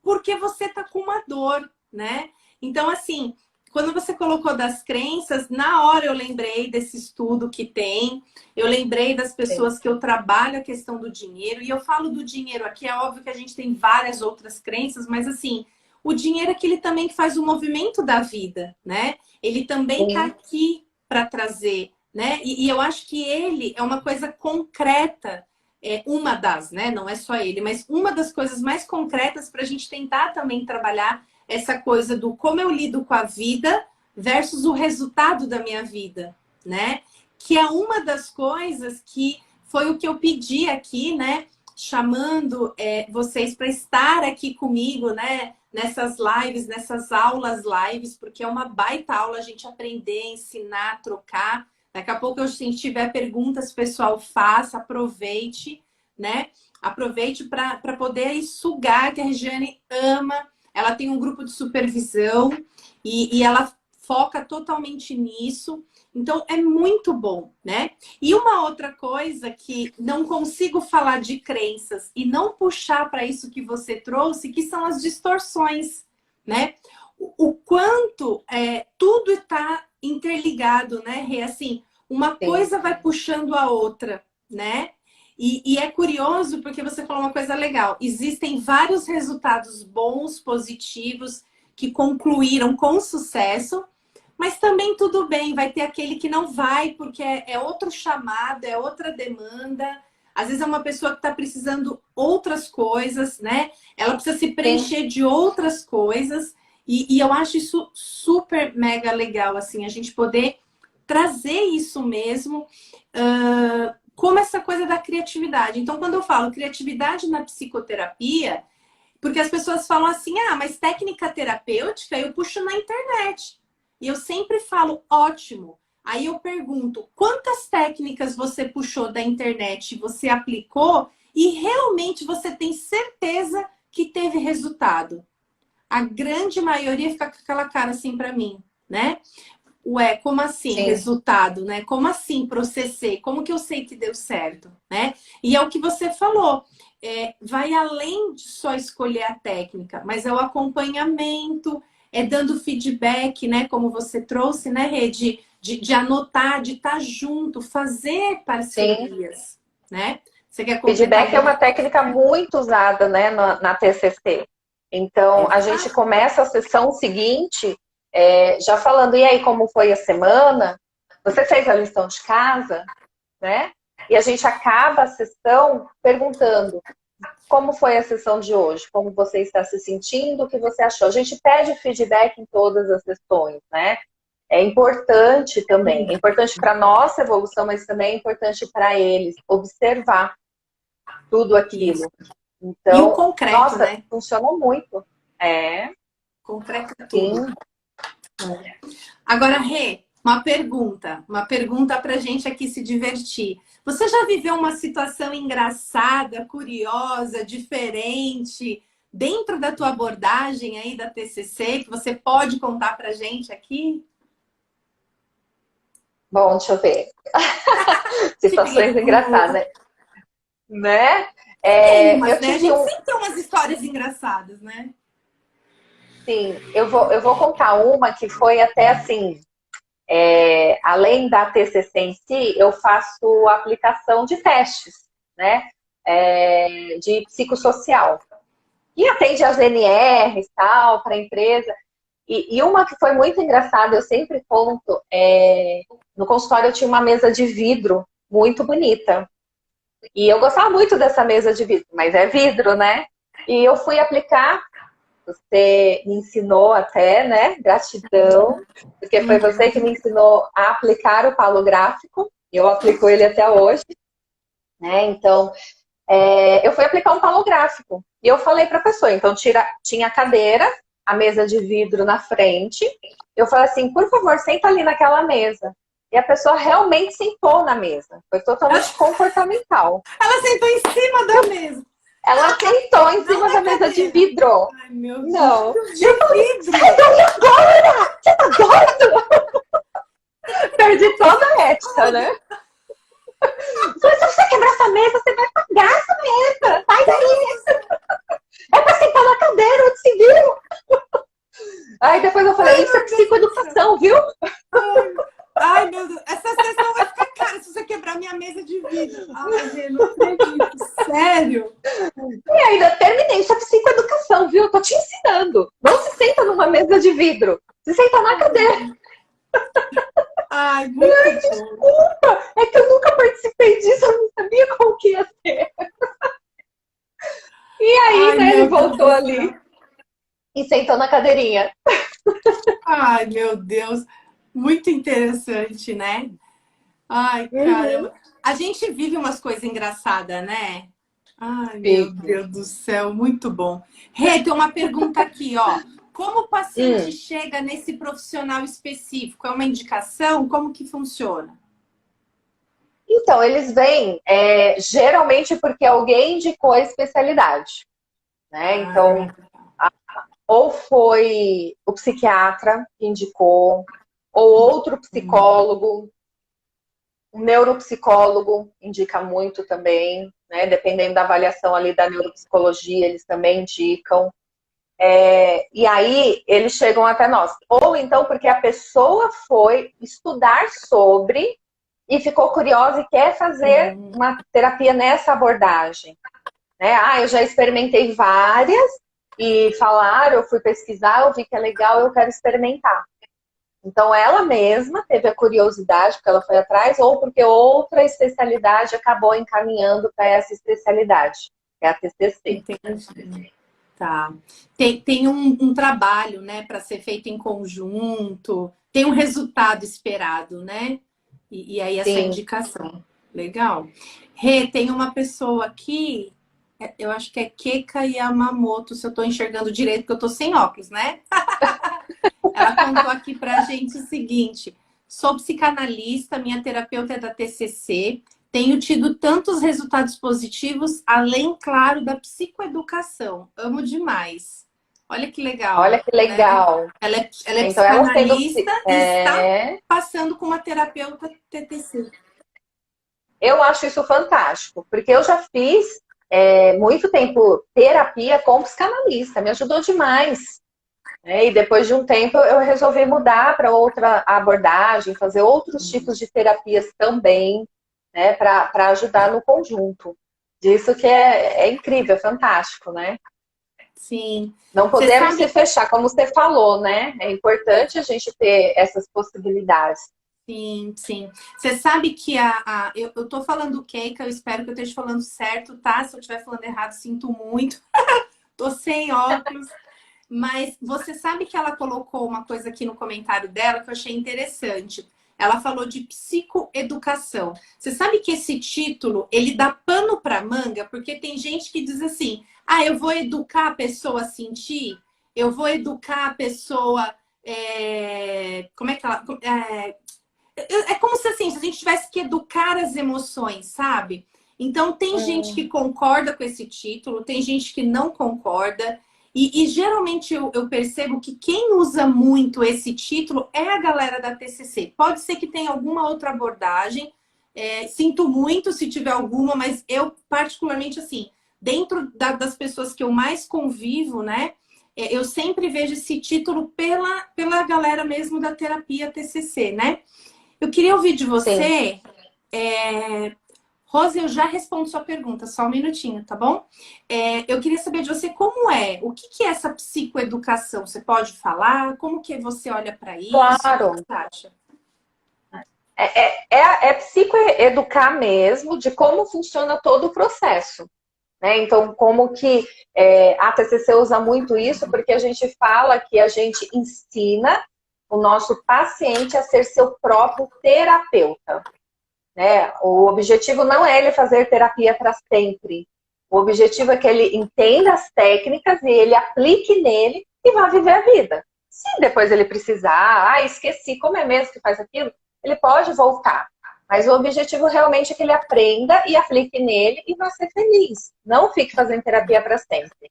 porque você tá com uma dor, né? Então, assim, quando você colocou das crenças, na hora eu lembrei desse estudo que tem, eu lembrei das sim, pessoas que eu trabalho a questão do dinheiro, e eu falo do dinheiro aqui, é óbvio que a gente tem várias outras crenças, mas assim, o dinheiro é que ele também faz o movimento da vida, né? Ele também tá sim, aqui para trazer, né? E eu acho que ele é uma coisa concreta, é uma das, né? Não é só ele, mas uma das coisas mais concretas para a gente tentar também trabalhar essa coisa do como eu lido com a vida versus o resultado da minha vida, né? Que é uma das coisas que foi o que eu pedi aqui, né? Chamando vocês para estar aqui comigo, né? Nessas lives, nessas aulas lives, porque é uma baita aula a gente aprender, ensinar, trocar. Daqui a pouco, se tiver perguntas, pessoal, faça, aproveite, né? Aproveite para poder sugar, que a Regiane ama. Ela tem um grupo de supervisão e ela foca totalmente nisso. Então, é muito bom, né? E uma outra coisa que não consigo falar de crenças e não puxar para isso que você trouxe, que são as distorções, né? O quanto tudo está interligado, né, Rê? Assim, uma sim. coisa vai puxando a outra, né? E é curioso porque você falou uma coisa legal. Existem vários resultados bons, positivos, que concluíram com sucesso, mas também tudo bem, vai ter aquele que não vai, porque é outro chamado, é outra demanda. Às vezes é uma pessoa que está precisando outras coisas, né? Ela precisa se Sim. preencher de outras coisas. E eu acho isso super mega legal, assim, a gente poder trazer isso mesmo, como essa coisa da criatividade. Então, quando eu falo criatividade na psicoterapia, porque as pessoas falam assim, ah, mas técnica terapêutica eu puxo na internet. E eu sempre falo, ótimo. Aí eu pergunto, quantas técnicas você puxou da internet, você aplicou e realmente você tem certeza que teve resultado? A grande maioria fica com aquela cara assim para mim, né? Ué, como assim Sim. resultado, né? Como assim processei? Como que eu sei que deu certo, né? E é o que você falou, vai além de só escolher a técnica, mas é o acompanhamento, é dando feedback, né? Como você trouxe, né, Rê? De anotar, de estar junto, fazer Sim. parcerias, né? Você quer completar? Feedback é uma técnica muito usada, né, na TCC. Então, a gente Exato. começa a sessão seguinte já falando, e aí, como foi a semana? Você fez a lição de casa? Né? E a gente acaba a sessão perguntando como foi a sessão de hoje, como você está se sentindo, o que você achou. A gente pede feedback em todas as sessões, né? É importante também, é importante para a nossa evolução, mas também é importante para eles observar tudo Isso. aquilo. E o Então, concreto, nossa, né? funcionou muito. É, Concreto é tudo. sim. Agora, Rê, uma pergunta para gente aqui se divertir. Você já viveu uma situação engraçada, curiosa, diferente dentro da tua abordagem aí da TCC que você pode contar para gente aqui? Bom, deixa eu ver. Fique Situações nervoso. engraçadas, né? Tem umas, Eu né? A tive gente um, sempre tem umas histórias engraçadas, né? sim, eu vou contar uma que foi até assim, além da TCC em si, eu faço aplicação de testes, né? De psicossocial. E atende as NRs, tal, para a empresa. E uma que foi muito engraçada, eu sempre conto, no consultório eu tinha uma mesa de vidro muito bonita. E eu gostava muito dessa mesa de vidro, mas é vidro, né? E eu fui aplicar, você me ensinou até, né? Gratidão, porque foi você que me ensinou a aplicar o palográfico. Eu aplico ele até hoje, né? Então, eu fui aplicar um palográfico. E eu falei para a pessoa, então tinha a cadeira, a mesa de vidro na frente. Eu falei assim, por favor, senta ali naquela mesa. E a pessoa realmente sentou na mesa. Foi totalmente comportamental. Ela sentou em cima da mesa. Ela sentou em cima da mesa de vidro. Ai, meu Deus. Não. De vidro. Sai daí agora! Você tá doido? Perdi toda a ética, né? Falei, se você quebrar essa mesa, você vai pagar essa mesa. Sai daí. É pra sentar na cadeira, onde se viu? Aí depois eu falei, isso é psicoeducação, viu? Ai, meu Deus. Essa sessão vai ficar cara se você quebrar minha mesa de vidro. Ai, não acredito. Sério? E ainda terminei, isso é psicoeducação, viu? Eu tô te ensinando. Não se senta numa mesa de vidro. Se senta na cadeira. Ai, muito Ai, desculpa. É que eu nunca participei disso, eu não sabia como que ia ser. E aí, né, ele voltou ali e sentou na cadeirinha. Ai, meu Deus. Muito interessante, né? Ai, caramba. A gente vive umas coisas engraçadas, né? Ai, meu Deus do céu, muito bom. Rê, tem uma pergunta aqui, ó. Como o paciente chega nesse profissional específico? É uma indicação? Como que funciona? Então, eles vêm geralmente porque alguém indicou a especialidade, né? Então, ou foi o psiquiatra que indicou, ou outro psicólogo, o neuropsicólogo indica muito também, né? Dependendo da avaliação ali da neuropsicologia, eles também indicam. E aí eles chegam até nós. Ou então porque a pessoa foi estudar sobre e ficou curiosa e quer fazer uma terapia nessa abordagem. Né? Eu já experimentei várias e falaram, eu fui pesquisar, eu vi que é legal, eu quero experimentar. Então ela mesma teve a curiosidade porque ela foi atrás ou porque outra especialidade acabou encaminhando para essa especialidade, que é a TCC. Entendi. Tá. Tem um trabalho, né, para ser feito em conjunto, tem um resultado esperado, né? E aí essa indicação. Legal. Rê, tem uma pessoa aqui, eu acho que é Keka Yamamoto, se eu estou enxergando direito, porque eu estou sem óculos, né? Ela contou aqui pra gente o seguinte: sou psicanalista, minha terapeuta é da TCC, tenho tido tantos resultados positivos, além, claro, da psicoeducação. Amo demais. Olha que legal. Olha que legal. Né? Ela é então, psicanalista e está passando com uma terapeuta TCC. Eu acho isso fantástico, porque eu já fiz muito tempo terapia com psicanalista, me ajudou demais. E depois de um tempo eu resolvi mudar para outra abordagem, fazer outros tipos de terapias também, né, para ajudar no conjunto. Disso que é incrível, é fantástico, né? Sim. Não podemos se fechar, como você falou, né? É importante a gente ter essas possibilidades. Sim, sim. Você sabe que eu tô falando Keika, eu espero que eu esteja falando certo, tá? Se eu estiver falando errado, sinto muito. Tô sem óculos. Mas você sabe que ela colocou uma coisa aqui no comentário dela que eu achei interessante. Ela falou de psicoeducação. Você sabe que esse título, ele dá pano para manga, porque tem gente que diz assim, eu vou educar a pessoa a sentir, eu vou educar a pessoa... como é que ela... É como se assim, se a gente tivesse que educar as emoções, sabe? Então tem gente que concorda com esse título, tem gente que não concorda. E geralmente eu percebo que quem usa muito esse título é a galera da TCC. Pode ser que tenha alguma outra abordagem. Sinto muito se tiver alguma, mas eu particularmente assim, dentro das pessoas que eu mais convivo, né? Eu sempre vejo esse título pela galera mesmo da terapia TCC, né? Eu queria ouvir de você, Rose, eu já respondo sua pergunta, só um minutinho, tá bom? Eu queria saber de você como o que é essa psicoeducação? Você pode falar? Como que você olha para isso? O Claro. que você acha? É psicoeducar mesmo de como funciona todo o processo. Né? Então, como que a TCC usa muito isso, porque a gente fala que a gente ensina o nosso paciente a ser seu próprio terapeuta. Né? O objetivo não é ele fazer terapia para sempre. O objetivo é que ele entenda as técnicas e ele aplique nele e vá viver a vida. Se depois ele precisar, esqueci, como é mesmo que faz aquilo, ele pode voltar. Mas o objetivo realmente é que ele aprenda e aplique nele e vá ser feliz. Não fique fazendo terapia para sempre.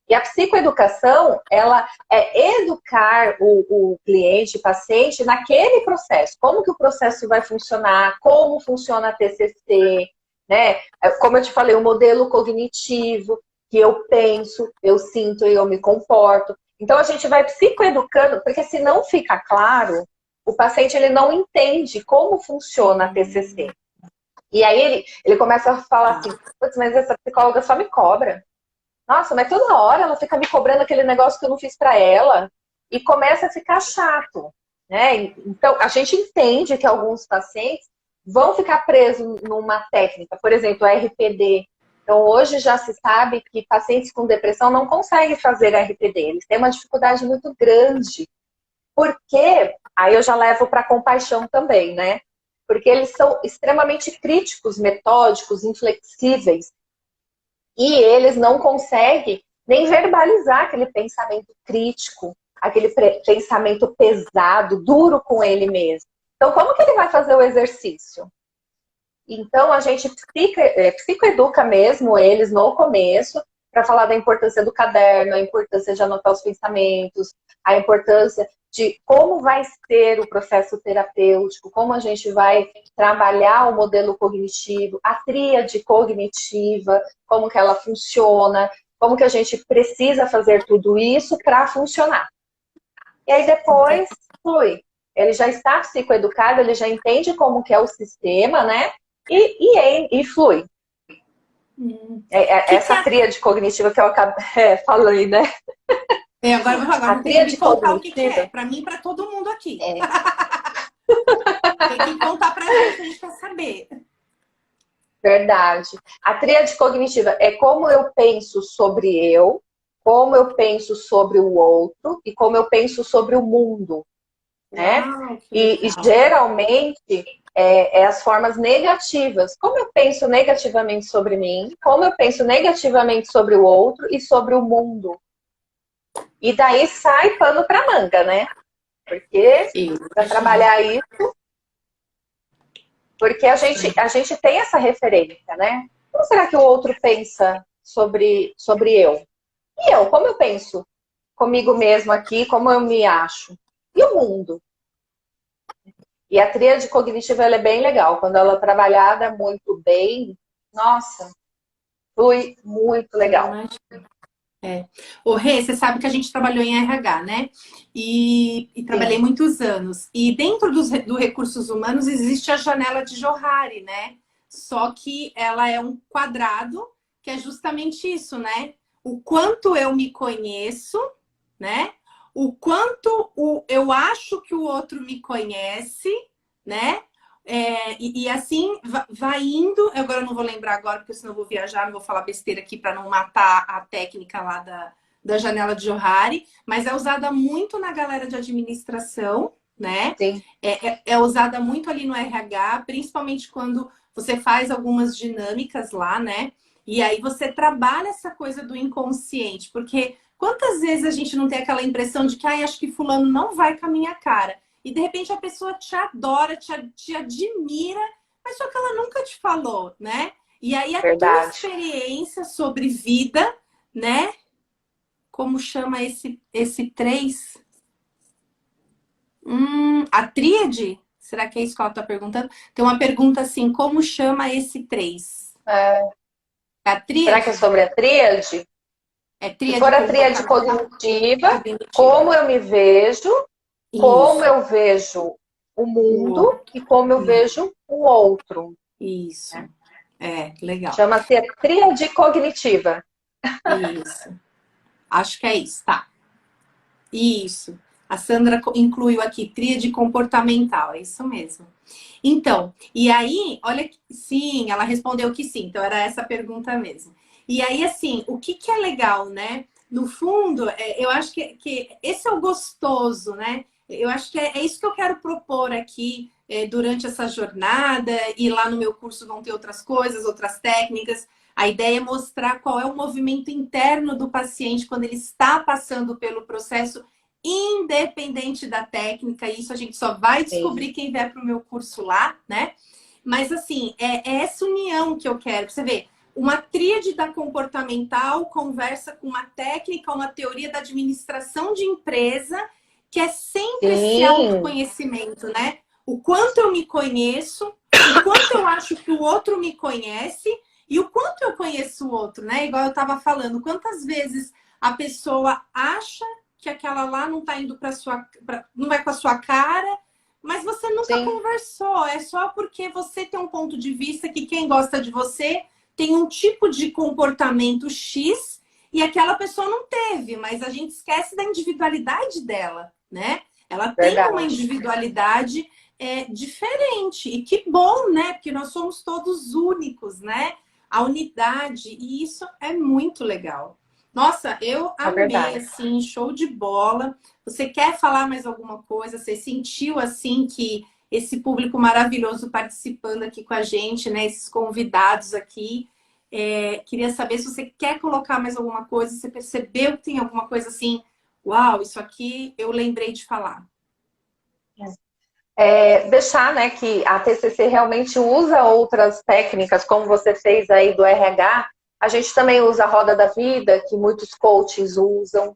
E a psicoeducação, ela é educar o cliente, o paciente, naquele processo. Como que o processo vai funcionar, como funciona a TCC, né? Como eu te falei, o modelo cognitivo, que eu penso, eu sinto e eu me comporto. Então, a gente vai psicoeducando, porque se não fica claro, o paciente ele não entende como funciona a TCC. E aí ele começa a falar assim, putz, mas essa psicóloga só me cobra. Nossa, mas toda hora ela fica me cobrando aquele negócio que eu não fiz para ela e começa a ficar chato, né? Então, a gente entende que alguns pacientes vão ficar presos numa técnica, por exemplo, a RPD. Então, hoje já se sabe que pacientes com depressão não conseguem fazer RPD, eles têm uma dificuldade muito grande. Porque, aí eu já levo para compaixão também, né? Porque eles são extremamente críticos, metódicos, inflexíveis. E eles não conseguem nem verbalizar aquele pensamento crítico, aquele pensamento pesado, duro com ele mesmo. Então, como que ele vai fazer o exercício? Então, a gente psicoeduca mesmo eles no começo, para falar da importância do caderno, a importância de anotar os pensamentos, a importância de como vai ser o processo terapêutico, como a gente vai trabalhar o modelo cognitivo, a tríade cognitiva, como que ela funciona, como que a gente precisa fazer tudo isso para funcionar. E aí depois flui. Ele já está psicoeducado, ele já entende como que é o sistema, né? E flui. Essa tríade cognitiva que eu acabei falando, né? Agora A tem que me tríade contar o que cognitiva. é. Para mim e para todo mundo aqui. Tem que contar para a gente quer saber. Verdade. A tríade cognitiva é como eu penso sobre eu, como eu penso sobre o outro e como eu penso sobre o mundo. Né? Uau, E geralmente as formas negativas. Como eu penso negativamente sobre mim, como eu penso negativamente sobre o outro e sobre o mundo. E daí sai pano para manga, né? Porque para trabalhar isso, porque a gente tem essa referência, né? Como será que o outro pensa sobre eu? E eu, como eu penso comigo mesmo aqui, como eu me acho? E o mundo? E a tríade cognitiva ela é bem legal. Quando ela é trabalhada muito bem, nossa, flui muito legal. Ô, Rê, você sabe que a gente trabalhou em RH, né? E trabalhei muitos anos. E dentro do recursos humanos existe a janela de Johari, né? Só que ela é um quadrado que é justamente isso, né? O quanto eu me conheço, né? O quanto eu acho que o outro me conhece, né? E assim vai indo. Agora eu não vou lembrar agora, porque senão eu vou viajar, não vou falar besteira aqui para não matar a técnica lá da janela de Johari, mas é usada muito na galera de administração, né? Sim. É usada muito ali no RH, principalmente quando você faz algumas dinâmicas lá, né? E aí você trabalha essa coisa do inconsciente, porque quantas vezes a gente não tem aquela impressão de que acho que fulano não vai com a minha cara? E de repente a pessoa te adora, te admira, mas só que ela nunca te falou, né? E aí a tua experiência sobre vida, né? Como chama esse 3? A tríade? Será que é isso que ela está perguntando? Tem uma pergunta assim, como chama esse 3? A tríade? Será que é sobre a tríade? Tríade. Se for a tríade cognitiva, como eu me vejo, como eu vejo o mundo e como eu vejo o outro. Isso. É, legal. Chama-se a tríade cognitiva. Isso. Acho que é isso, tá. Isso. A Sandra incluiu aqui, tríade comportamental, é isso mesmo. Então, e aí, olha, sim, ela respondeu que sim, então era essa a pergunta mesmo. E aí, assim, o que que é legal, né? No fundo, eu acho que esse é o gostoso, né? Eu acho que é isso que eu quero propor aqui durante essa jornada, e lá no meu curso vão ter outras coisas, outras técnicas. A ideia é mostrar qual é o movimento interno do paciente quando ele está passando pelo processo, independente da técnica. Isso a gente só vai Sim, descobrir quem vier para o meu curso lá, né? Mas, assim, é essa união que eu quero. Você vê, uma tríade da comportamental conversa com uma técnica, uma teoria da administração de empresa, que é sempre esse sim, autoconhecimento, né? O quanto eu me conheço, o quanto eu acho que o outro me conhece e o quanto eu conheço o outro, né? Igual eu estava falando, quantas vezes a pessoa acha que aquela lá não está indo para sua, não vai com a sua cara, mas você nunca sim, conversou. É só porque você tem um ponto de vista que quem gosta de você tem um tipo de comportamento X e aquela pessoa não teve, mas a gente esquece da individualidade dela, né? Ela tem uma verdade. individualidade diferente. E que bom, né? Porque nós somos todos únicos, né? A unidade, e isso é muito legal. Nossa, eu É amei, verdade. assim, show de bola. Você quer falar mais alguma coisa? Você sentiu, assim, que esse público maravilhoso participando aqui com a gente, né? Esses convidados aqui. Queria saber se você quer colocar mais alguma coisa, você percebeu que tem alguma coisa assim, uau, isso aqui eu lembrei de falar. Deixar, né, que a TCC realmente usa outras técnicas, como você fez aí do RH, a gente também usa a roda da vida, que muitos coaches usam,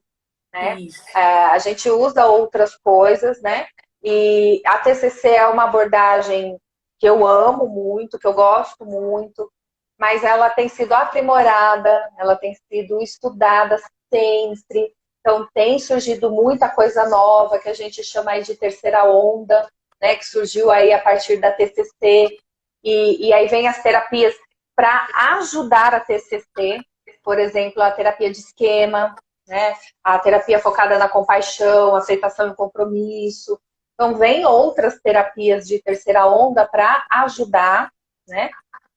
né? Isso. A gente usa outras coisas, né? E a TCC é uma abordagem que eu amo muito, que eu gosto muito, mas ela tem sido aprimorada, ela tem sido estudada sempre, então tem surgido muita coisa nova que a gente chama aí de terceira onda, né? Que surgiu aí a partir da TCC, e aí vem as terapias para ajudar a TCC, por exemplo, a terapia de esquema, né? A terapia focada na compaixão, aceitação e compromisso. Então, vem outras terapias de terceira onda para ajudar, né?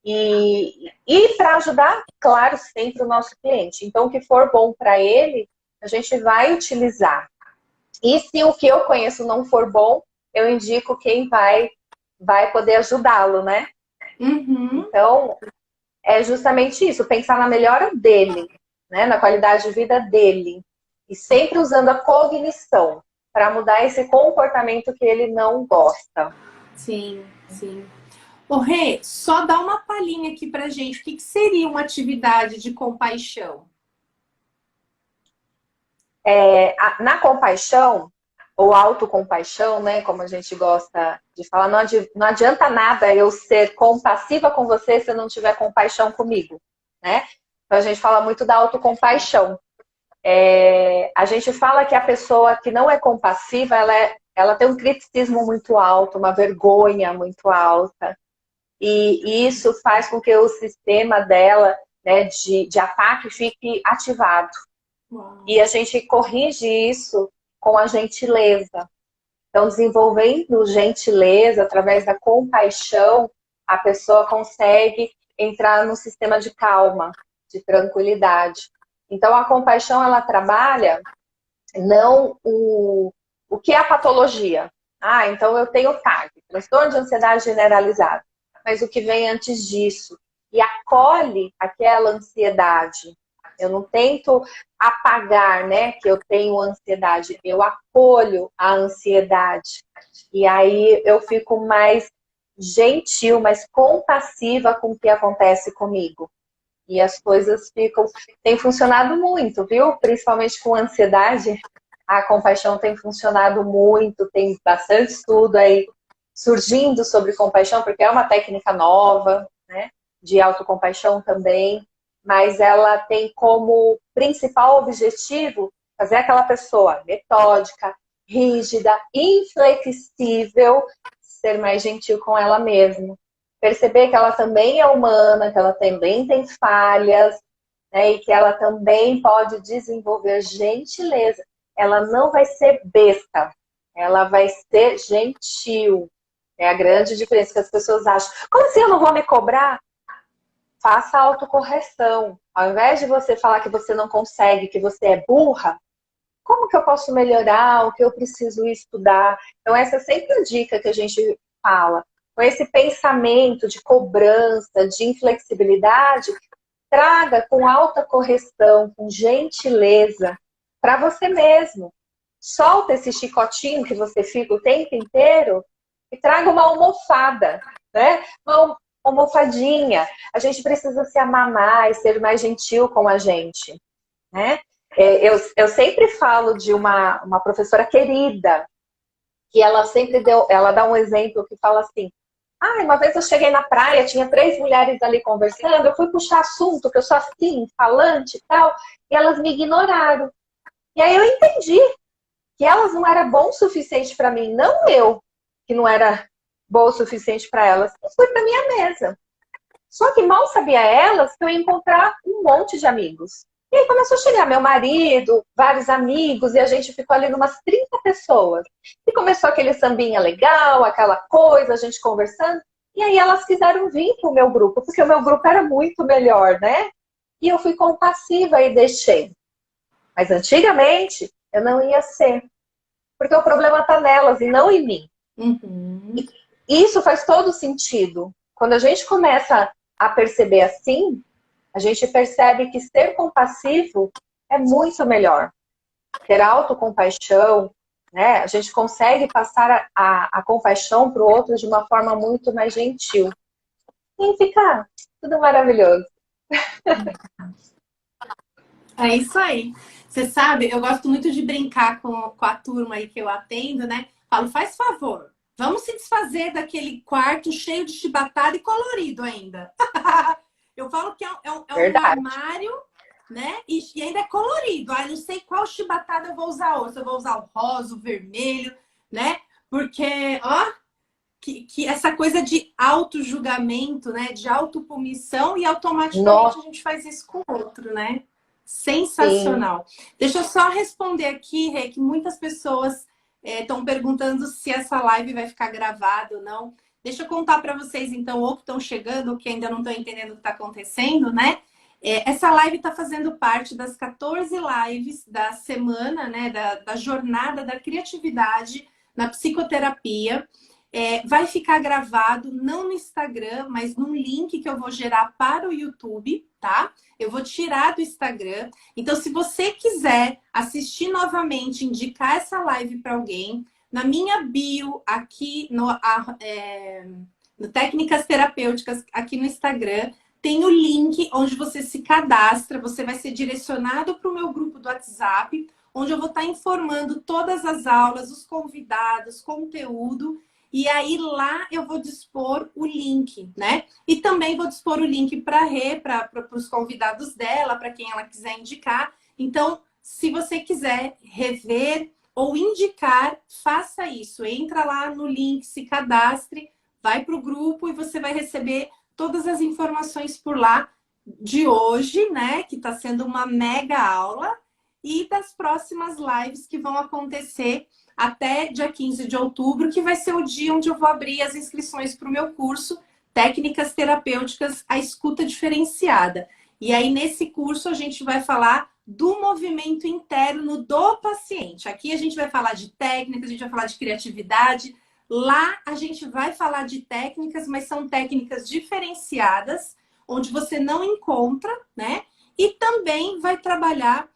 E para ajudar, claro, sempre o nosso cliente. Então, o que for bom para ele, a gente vai utilizar. E se o que eu conheço não for bom, eu indico quem vai poder ajudá-lo, né? Uhum. Então, é justamente isso, pensar na melhora dele, né? Na qualidade de vida dele. E sempre usando a cognição para mudar esse comportamento que ele não gosta. Sim, sim. Ô, Rê, só dá uma palhinha aqui pra gente. O que seria uma atividade de compaixão? Na compaixão, ou autocompaixão, né? Como a gente gosta de falar, não adianta nada eu ser compassiva com você se eu não tiver compaixão comigo, né? Então a gente fala muito da autocompaixão. A gente fala que a pessoa que não é compassiva, ela tem um criticismo muito alto, uma vergonha muito alta. E isso faz com que o sistema dela, né, de ataque fique ativado. Uau. E a gente corrige isso com a gentileza. Então, desenvolvendo gentileza através da compaixão, a pessoa consegue entrar no sistema de calma, de tranquilidade. Então, a compaixão, ela trabalha não o que é a patologia. Ah, então eu tenho TAG, transtorno de ansiedade generalizada. Mas o que vem antes disso? E acolhe aquela ansiedade. Eu não tento apagar, né, que eu tenho ansiedade. Eu acolho a ansiedade. E aí eu fico mais gentil, mais compassiva com o que acontece comigo. E as coisas ficam. Tem funcionado muito, viu? Principalmente com ansiedade. A compaixão tem funcionado muito, tem bastante estudo aí surgindo sobre compaixão, porque é uma técnica nova, né? De autocompaixão também, mas ela tem como principal objetivo fazer aquela pessoa metódica, rígida, inflexível, ser mais gentil com ela mesma. perceber que ela também é humana, que ela também tem falhas, né? E que ela também pode desenvolver gentileza. Ela não vai ser besta, ela vai ser gentil. É a grande diferença que as pessoas acham. Como assim eu não vou me cobrar? Faça autocorreção. Ao invés de você falar que você não consegue, que você é burra, como que eu posso melhorar? O que eu preciso estudar? Então, essa é sempre a dica que a gente fala. Com esse pensamento de cobrança, de inflexibilidade, traga com alta correção, com gentileza, para você mesmo. Solta esse chicotinho que você fica o tempo inteiro e traga uma almofada, né? Uma almofadinha. A gente precisa se amar mais, ser mais gentil com a gente, né? Eu sempre falo de uma professora querida, que ela sempre ela dá um exemplo que fala assim, uma vez eu cheguei na praia, tinha 3 mulheres ali conversando, eu fui puxar assunto, que eu sou assim, falante e tal, e elas me ignoraram. E aí eu entendi que elas não eram bom o suficiente para mim, não eu, que não era boa o suficiente para elas. Eu fui para minha mesa. Só que mal sabia elas que eu ia encontrar um monte de amigos. E aí começou a chegar meu marido, vários amigos, e a gente ficou ali umas 30 pessoas. E começou aquele sambinha legal, aquela coisa, a gente conversando. E aí elas quiseram vir pro meu grupo, porque o meu grupo era muito melhor, né? E eu fui compassiva e deixei. Mas antigamente eu não ia ser. Porque o problema tá nelas e não em mim. Uhum. E isso faz todo sentido. Quando a gente começa a perceber assim, a gente percebe que ser compassivo é muito melhor. Ter autocompaixão, né? A gente consegue passar a compaixão para o outro de uma forma muito mais gentil. E fica tudo maravilhoso. É isso aí. Você sabe, eu gosto muito de brincar com a turma aí que eu atendo, né? Falo, faz favor, vamos se desfazer daquele quarto cheio de chibatada e colorido ainda. Eu falo que é um armário, né? E ainda é colorido. Não sei qual chibatada eu vou usar hoje. Se eu vou usar o rosa, o vermelho, né? Porque, ó, que essa coisa de auto-julgamento, né? De autopunição e automaticamente a gente faz isso com o outro, né? Sim. Sensacional. Deixa eu só responder aqui, Rê, que muitas pessoas estão perguntando se essa live vai ficar gravada ou não. Deixa eu contar para vocês, então, ou que estão chegando, ou que ainda não estão entendendo o que está acontecendo, né? Essa live está fazendo parte das 14 lives da semana, né? Da jornada da criatividade na psicoterapia. Vai ficar gravado não no Instagram, mas num link que eu vou gerar para o YouTube, tá? Eu vou tirar do Instagram. Então, se você quiser assistir novamente, indicar essa live para alguém, na minha bio aqui no Técnicas Terapêuticas, aqui no Instagram, tem o link onde você se cadastra, você vai ser direcionado para o meu grupo do WhatsApp, onde eu vou estar informando todas as aulas, os convidados, conteúdo. E aí lá eu vou dispor o link, né? E também vou dispor o link para os convidados dela, para quem ela quiser indicar. Então, se você quiser rever ou indicar, faça isso. Entra lá no link, se cadastre, vai para o grupo e você vai receber todas as informações por lá de hoje, né? Que está sendo uma mega aula. E das próximas lives que vão acontecer até dia 15 de outubro, que vai ser o dia onde eu vou abrir as inscrições para o meu curso Técnicas Terapêuticas, a Escuta Diferenciada. E aí, nesse curso, a gente vai falar do movimento interno do paciente. Aqui a gente vai falar de técnicas, a gente vai falar de criatividade. Lá a gente vai falar de técnicas, mas são técnicas diferenciadas, onde você não encontra, né? E também vai trabalhar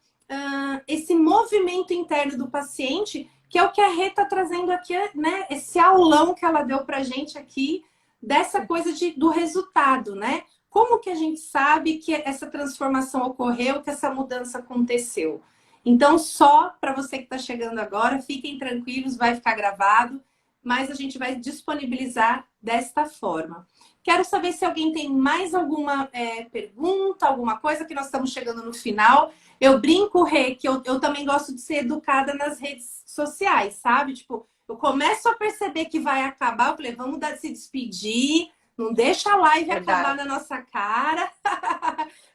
esse movimento interno do paciente, que é o que a Rê está trazendo aqui, né? Esse aulão que ela deu pra gente aqui, dessa coisa do resultado, né? Como que a gente sabe que essa transformação ocorreu, que essa mudança aconteceu? Então, só para você que está chegando agora, fiquem tranquilos, vai ficar gravado, mas a gente vai disponibilizar desta forma. Quero saber se alguém tem mais alguma pergunta, alguma coisa, que nós estamos chegando no final. Eu brinco, Rê, que eu também gosto de ser educada nas redes sociais, sabe? Tipo, eu começo a perceber que vai acabar, eu falei, vamos se despedir, Não deixa a live Verdade. acabar na nossa cara.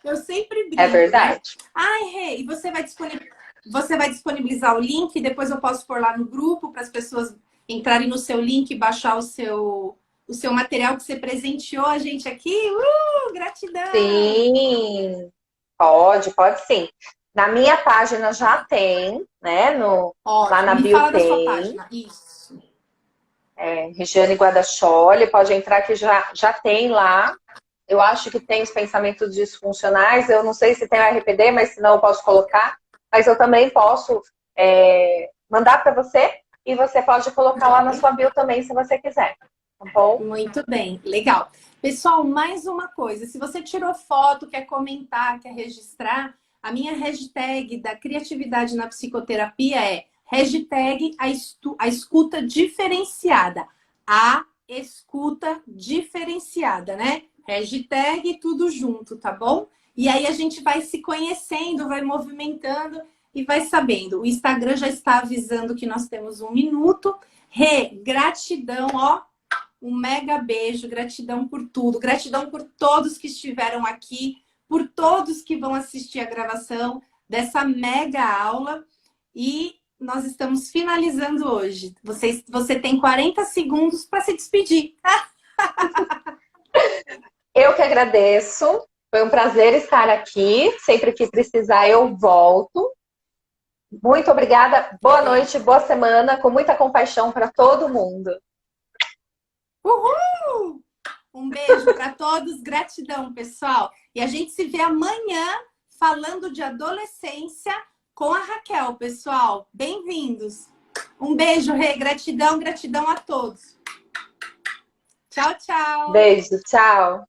Eu sempre brinco, É verdade. né? Ai, Rê, e você vai disponibilizar o link e depois eu posso pôr lá no grupo para as pessoas entrarem no seu link e baixar o seu material que você presenteou a gente aqui. Gratidão! Sim, pode sim. Na minha página já tem, né? Lá na Me bio fala da sua tem. página. Isso. Regiane Guarda-Chole, pode entrar que já tem lá. Eu acho que tem os pensamentos disfuncionais. Eu não sei se tem o RPD, mas se não eu posso colocar. Mas eu também posso mandar para você e você pode colocar lá na sua bio também, se você quiser. Tá bom? Muito bem, legal. Pessoal, mais uma coisa. Se você tirou foto, quer comentar, quer registrar, a minha hashtag da criatividade na psicoterapia é hashtag a escuta diferenciada. A escuta diferenciada, né? Hashtag tudo junto, tá bom? E aí a gente vai se conhecendo, vai movimentando e vai sabendo. O Instagram já está avisando que nós temos 1 minuto. Gratidão, ó. Um mega beijo, gratidão por tudo, gratidão por todos que estiveram aqui, por todos que vão assistir a gravação dessa mega aula. E nós estamos finalizando hoje. Você tem 40 segundos para se despedir. Eu que agradeço. Foi um prazer estar aqui. Sempre que precisar, eu volto. Muito obrigada. Boa noite, boa semana, com muita compaixão para todo mundo. Uhul! Um beijo para todos, gratidão, pessoal. E a gente se vê amanhã falando de adolescência com a Raquel, pessoal. Bem-vindos. Um beijo, Rê, gratidão, gratidão a todos. Tchau, tchau. Beijo, tchau.